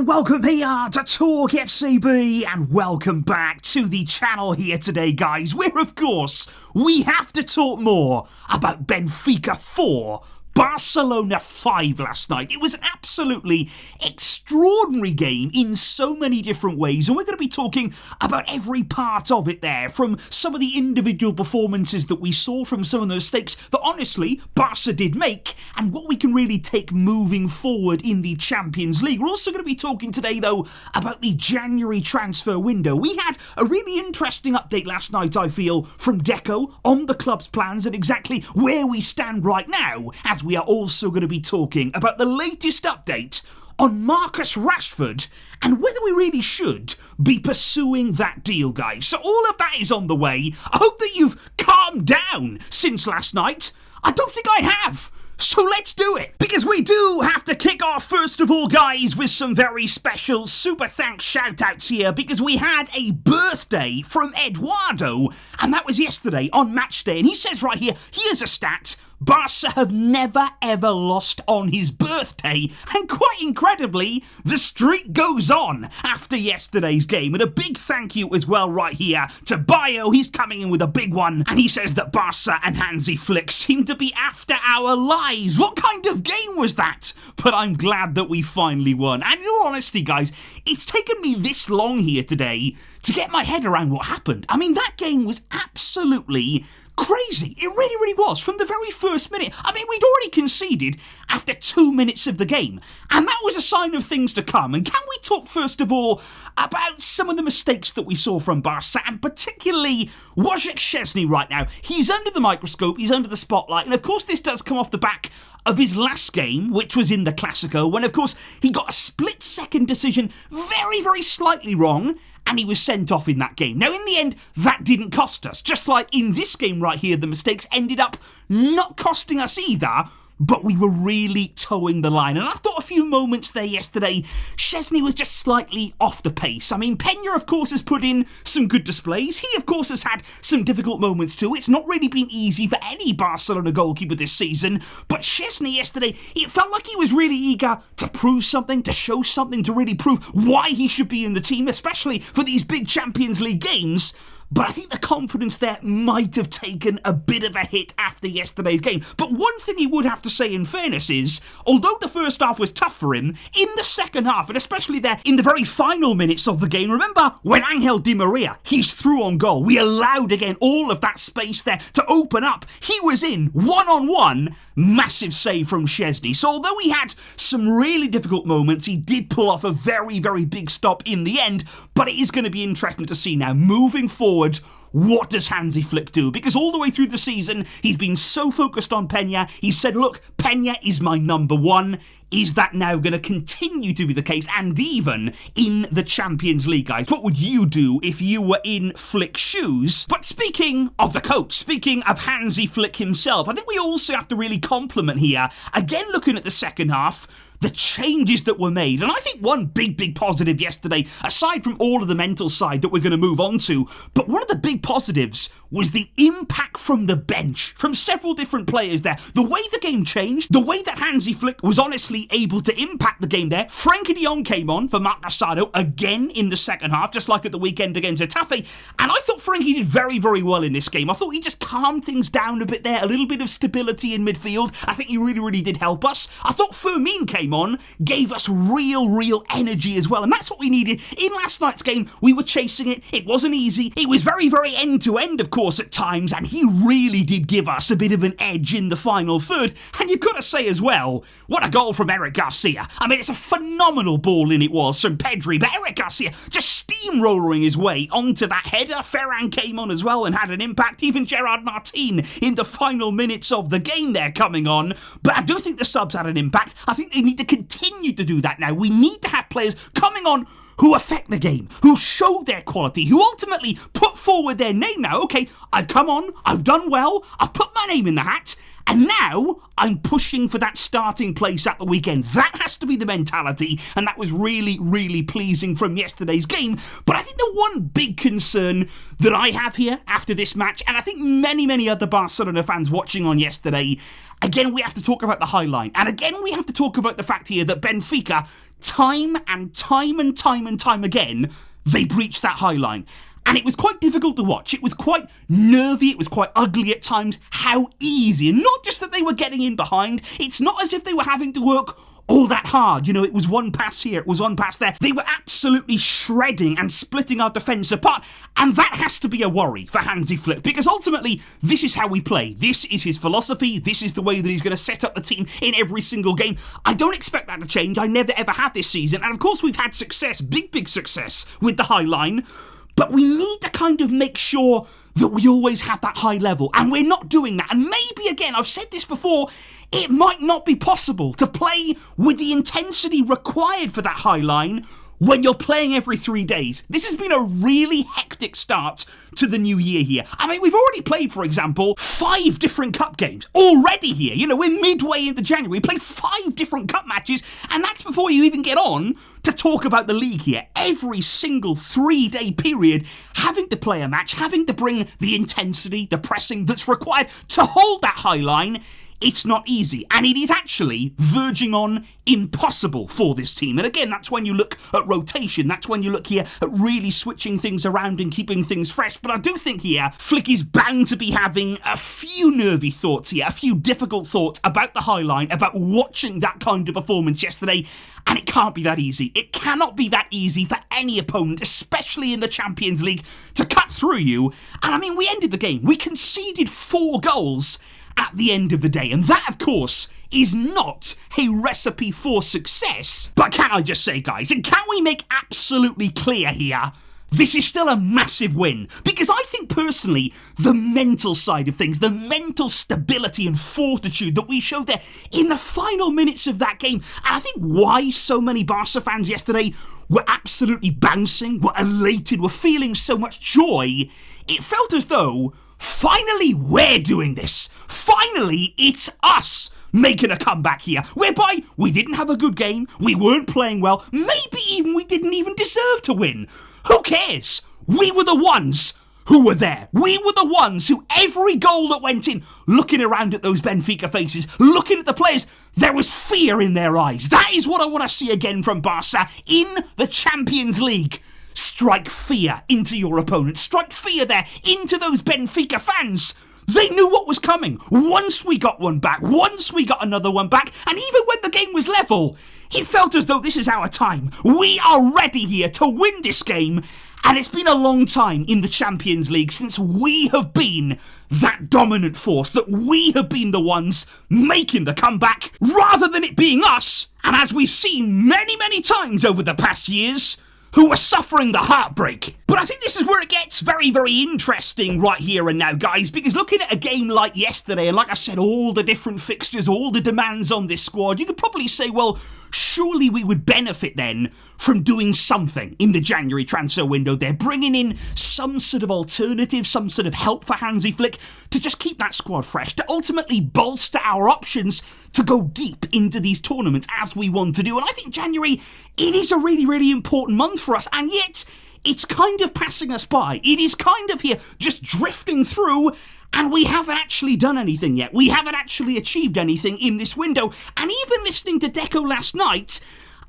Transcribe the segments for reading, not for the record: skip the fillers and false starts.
and welcome here to TalkFCB, and welcome back to the channel here today, guys, where of course we have to talk more about Benfica 4, Barcelona 5 last night. It was an absolutely extraordinary game in so many different ways, and we're going to be talking about every part of it there, from some of the individual performances that we saw, from some of the mistakes that honestly Barca did make, and what we can really take moving forward in the Champions League. We're also going to be talking today though about the January transfer window. We had a really interesting update last night, I feel, from Deco on the club's plans and exactly where we stand right now, as we are also going to be talking about the latest update on Marcus Rashford and whether we really should be pursuing that deal, guys. So all of that is on the way. I hope that you've calmed down since last night. I don't think I have. So let's do it, because we do have to kick off first of all, guys, with some very special super thanks shout-outs here, because we had a birthday from Eduardo, and that was yesterday on match day, and he says right here, here's a stat: Barca have never ever lost on his birthday, and quite incredibly, the streak goes on after yesterday's game. And a big thank you as well right here to Bio. He's coming in with a big one, and he says that Barca and Hansi Flick seem to be after our lives. What kind of game was that? But I'm glad that we finally won. And in all honesty, guys, it's taken me this long here today to get my head around what happened. I mean, that game was absolutely crazy. It really, really was. From the very first minute. I mean, we'd already conceded after 2 minutes of the game, and that was a sign of things to come. And can we talk first of all about some of the mistakes that we saw from Barca, and particularly Wojciech Szczesny right now? He's under the microscope, he's under the spotlight, and of course this does come off the back of his last game, which was in the Clásico, when of course he got a split-second decision very, very slightly wrong, and he was sent off in that game. Now, in the end, that didn't cost us. Just like in this game right here, the mistakes ended up not costing us either, but we were really towing the line. And I thought a few moments there yesterday, Szczesny was just slightly off the pace. I mean, Peña, of course, has put in some good displays. He, of course, has had some difficult moments too. It's not really been easy for any Barcelona goalkeeper this season. But Szczesny yesterday, it felt like he was really eager to prove something, to show something, to really prove why he should be in the team, especially for these big Champions League games. But I think the confidence there might have taken a bit of a hit after yesterday's game. But one thing he would have to say in fairness is, although the first half was tough for him, in the second half, and especially there in the very final minutes of the game, remember when Angel Di Maria, he's through on goal, we allowed again all of that space there to open up. He was in one-on-one, massive save from Szczesny. So although he had some really difficult moments, he did pull off a very, very big stop in the end. But it is going to be interesting to see now, moving forward, what does Hansi Flick do? Because all the way through the season, he's been so focused on Peña. He said, look, Peña is my number one. Is that now going to continue to be the case, and even in the Champions League, guys? What would you do if you were in Flick's shoes? But speaking of the coach, speaking of Hansi Flick himself, I think we also have to really compliment here, again looking at the second half, the changes that were made. And I think one big positive yesterday, aside from all of the mental side that we're going to move on to, but one of the big positives was the impact from the bench, from several different players there. The way the game changed, the way that Hansi Flick was honestly able to impact the game there. Frenkie de Jong came on for Marc Asado again in the second half, just like at the weekend against Getafe. And I thought Frenkie did very, very well in this game. I thought he just calmed things down a bit there, a little bit of stability in midfield. I think he really, really did help us. I thought Fermin came on, gave us real energy as well, and that's what we needed. In last night's game, we were chasing it. It wasn't easy. It was very, very end-to-end, of course, at times, and he really did give us a bit of an edge in the final third. And you've got to say as well, what a goal from Eric Garcia. I mean, it's a phenomenal ball in it was from Pedri, but Eric Garcia just steamrolling his way onto that header. Ferran came on as well and had an impact. Even Gerard Martin in the final minutes of the game there coming on. But I do think the subs had an impact. I think they need to continue to do that now. We need to have players coming on who affect the game, who show their quality, who ultimately put forward their name now. Okay, I've come on, I've done well, I've put my name in the hat, and now I'm pushing for that starting place at the weekend. That has to be the mentality, and that was really pleasing from yesterday's game. But I think the one big concern that I have here after this match, and I think many other Barcelona fans watching on yesterday, again, we have to talk about the high line. And again, we have to talk about the fact here that Benfica time and time and time and time again, they breached that high line. And it was quite difficult to watch. It was quite nervy. It was quite ugly at times. How easy. And not just that they were getting in behind. It's not as if they were having to work all that hard. You know, it was one pass here, it was one pass there. They were absolutely shredding and splitting our defence apart. And that has to be a worry for Hansi Flick, because ultimately, this is how we play. This is his philosophy. This is the way that he's going to set up the team in every single game. I don't expect that to change. I never ever have this season. And of course, we've had success, big success with the high line. But we need to kind of make sure that we always have that high level. And we're not doing that. And maybe, again, I've said this before, it might not be possible to play with the intensity required for that high line when you're playing every 3 days. This has been a really hectic start to the new year here. I mean, we've already played, for example, 5 different cup games already here. You know, we're midway into January. We played 5 different cup matches, and that's before you even get on to talk about the league here. Every single 3-day period, having to play a match, having to bring the intensity, the pressing that's required to hold that high line. It's not easy, and it is actually verging on impossible for this team. And again, that's when you look at rotation, that's when you look here at really switching things around and keeping things fresh. But I do think here, Flick is bound to be having a few nervy thoughts here, a few difficult thoughts about the high line, about watching that kind of performance yesterday. And it can't be that easy. It cannot be that easy for any opponent, especially in the Champions League, to cut through you. And I mean, we ended the game. We conceded 4 goals at the end of the day. And that, of course, is not a recipe for success. But can I just say, guys, and can we make absolutely clear here, this is still a massive win? Because I think personally, the mental side of things, the mental stability and fortitude that we showed there in the final minutes of that game, and I think why so many Barca fans yesterday were absolutely bouncing, were elated, were feeling so much joy, it felt as though finally we're doing this. Finally, it's us making a comeback here, whereby we didn't have a good game, we weren't playing well, maybe even we didn't even deserve to win. Who cares? We were the ones who were there. We were the ones who, every goal that went in, looking around at those Benfica faces, looking at the players, there was fear in their eyes. That is what I want to see again from Barca in the Champions League. Strike fear into your opponents. Strike fear there into those Benfica fans. They knew what was coming. Once we got one back, once we got another one back, and even when the game was level, it felt as though this is our time. We are ready here to win this game. And it's been a long time in the Champions League since we have been that dominant force, that we have been the ones making the comeback, rather than it being us, and as we've seen many times over the past years, who are suffering the heartbreak. But I think this is where it gets very interesting right here and now, guys, because looking at a game like yesterday, and like I said, all the different fixtures, all the demands on this squad, you could probably say, well, surely we would benefit then from doing something in the January transfer window there, bringing in some sort of alternative, some sort of help for Hansi Flick to just keep that squad fresh, to ultimately bolster our options to go deep into these tournaments as we want to do. And I think January, it is a really important month for us, and yet it's kind of passing us by. It is kind of here just drifting through, and we haven't actually done anything yet. We haven't actually achieved anything in this window. And even listening to Deco last night,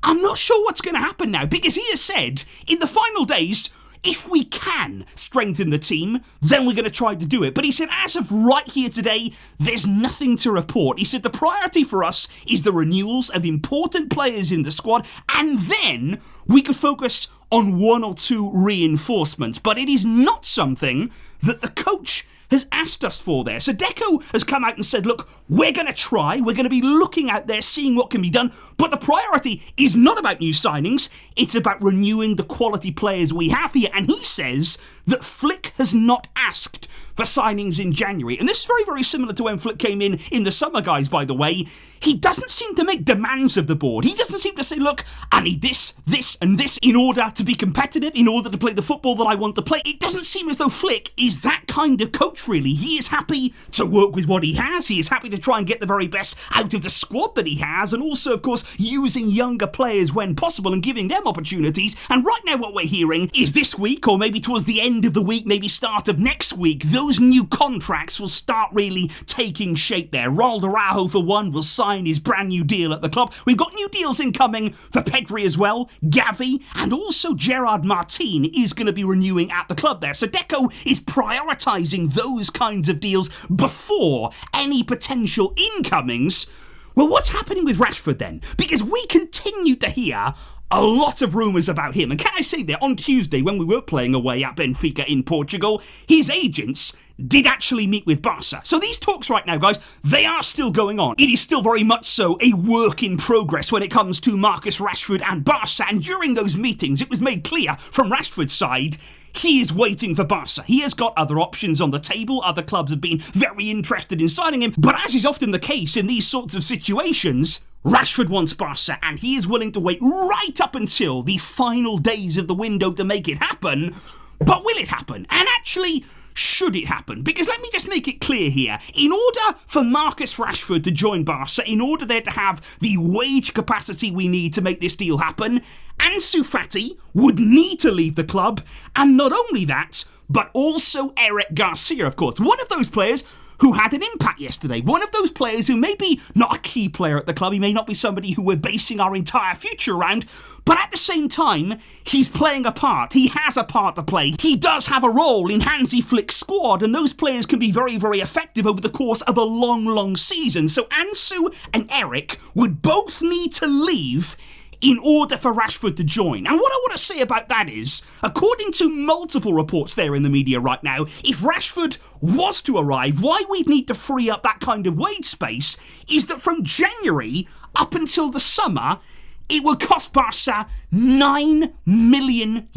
I'm not sure what's going to happen now, because he has said in the final days, if we can strengthen the team, then we're going to try to do it. But he said, as of right here today, there's nothing to report. He said the priority for us is the renewals of important players in the squad, and then we could focus on 1 or 2 reinforcements. But it is not something that the coach has asked us for there. So Deco has come out and said, look, we're going to try, we're going to be looking out there, seeing what can be done, but the priority is not about new signings, it's about renewing the quality players we have here. And he says that Flick has not asked for signings in January. And this is very similar to when Flick came in the summer, guys, by the way. He doesn't seem to make demands of the board. He doesn't seem to say, look, I need this, and this in order to be competitive, in order to play the football that I want to play. It doesn't seem as though Flick is that kind of coach, really. He is happy to work with what he has. He is happy to try and get the very best out of the squad that he has, and also, of course, using younger players when possible and giving them opportunities. And right now what we're hearing is this week, or maybe towards the end of the week, maybe start of next week, those those new contracts will start really taking shape there. Ronald Araujo, for one, will sign his brand new deal at the club. We've got new deals incoming for Pedri as well, Gavi, and also Gerard Martin is going to be renewing at the club there. So Deco is prioritising those kinds of deals before any potential incomings. Well, what's happening with Rashford then? Because we continue to hear a lot of rumours about him. And can I say that on Tuesday, when we were playing away at Benfica in Portugal, his agents did actually meet with Barca. So these talks right now, guys, they are still going on. It is still very much so a work in progress when it comes to Marcus Rashford and Barca. And during those meetings, it was made clear from Rashford's side, he is waiting for Barca. He has got other options on the table. Other clubs have been very interested in signing him. But as is often the case in these sorts of situations, Rashford wants Barca, and he is willing to wait right up until the final days of the window to make it happen. But will it happen? And actually, should it happen? Because let me just make it clear here. In order for Marcus Rashford to join Barca, in order there to have the wage capacity we need to make this deal happen, Ansu Fati would need to leave the club. And not only that, but also Eric Garcia, of course. One of those players who had an impact yesterday. One of those players who may be not a key player at the club. He may not be somebody who we're basing our entire future around. But at the same time, he's playing a part. He has a part to play. He does have a role in Hansi Flick's squad. And those players can be very, very effective over the course of a long, long season. So Ansu and Eric would both need to leave in order for Rashford to join. And what I want to say about that is, according to multiple reports there in the media right now, if Rashford was to arrive, why we'd need to free up that kind of wage space is that from January up until the summer, it will cost Barca €9 million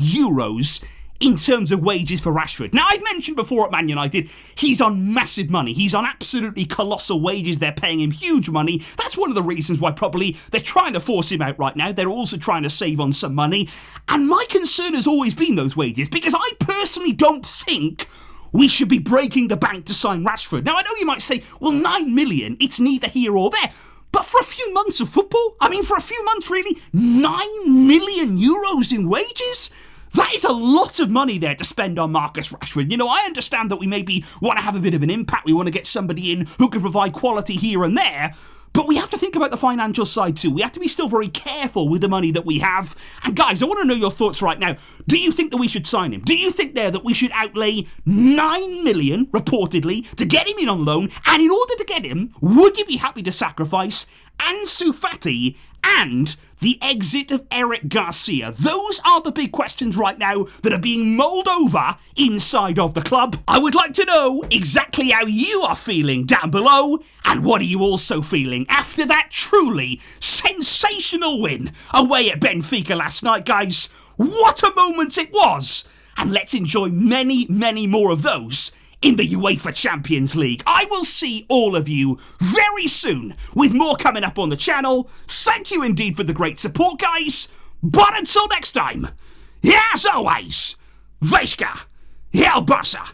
in terms of wages for Rashford. Now, I've mentioned before at Man United, he's on massive money. He's on absolutely colossal wages. They're paying him huge money. That's one of the reasons why probably they're trying to force him out right now. They're also trying to save on some money. And my concern has always been those wages, because I personally don't think we should be breaking the bank to sign Rashford. Now, I know you might say, well, 9 million, it's neither here or there. But for a few months of football, for a few months really, €9 million in wages? That is a lot of money there to spend on Marcus Rashford. You know, I understand that we maybe want to have a bit of an impact. We want to get somebody in who can provide quality here and there. But we have to think about the financial side too. We have to be still very careful with the money that we have. And guys, I want to know your thoughts right now. Do you think that we should sign him? Do you think there that we should outlay 9 million, reportedly, to get him in on loan? And in order to get him, would you be happy to sacrifice Ansu Fati and the exit of Eric Garcia? Those are the big questions right now that are being mulled over inside of the club. I would like to know exactly how you are feeling down below, and what are you also feeling after that truly sensational win away at Benfica last night, guys. What a moment it was, and let's enjoy many, many more of those in the UEFA Champions League. I will see all of you very soon with more coming up on the channel. Thank you indeed for the great support, guys. But until next time, as always, Vejska, El Barça.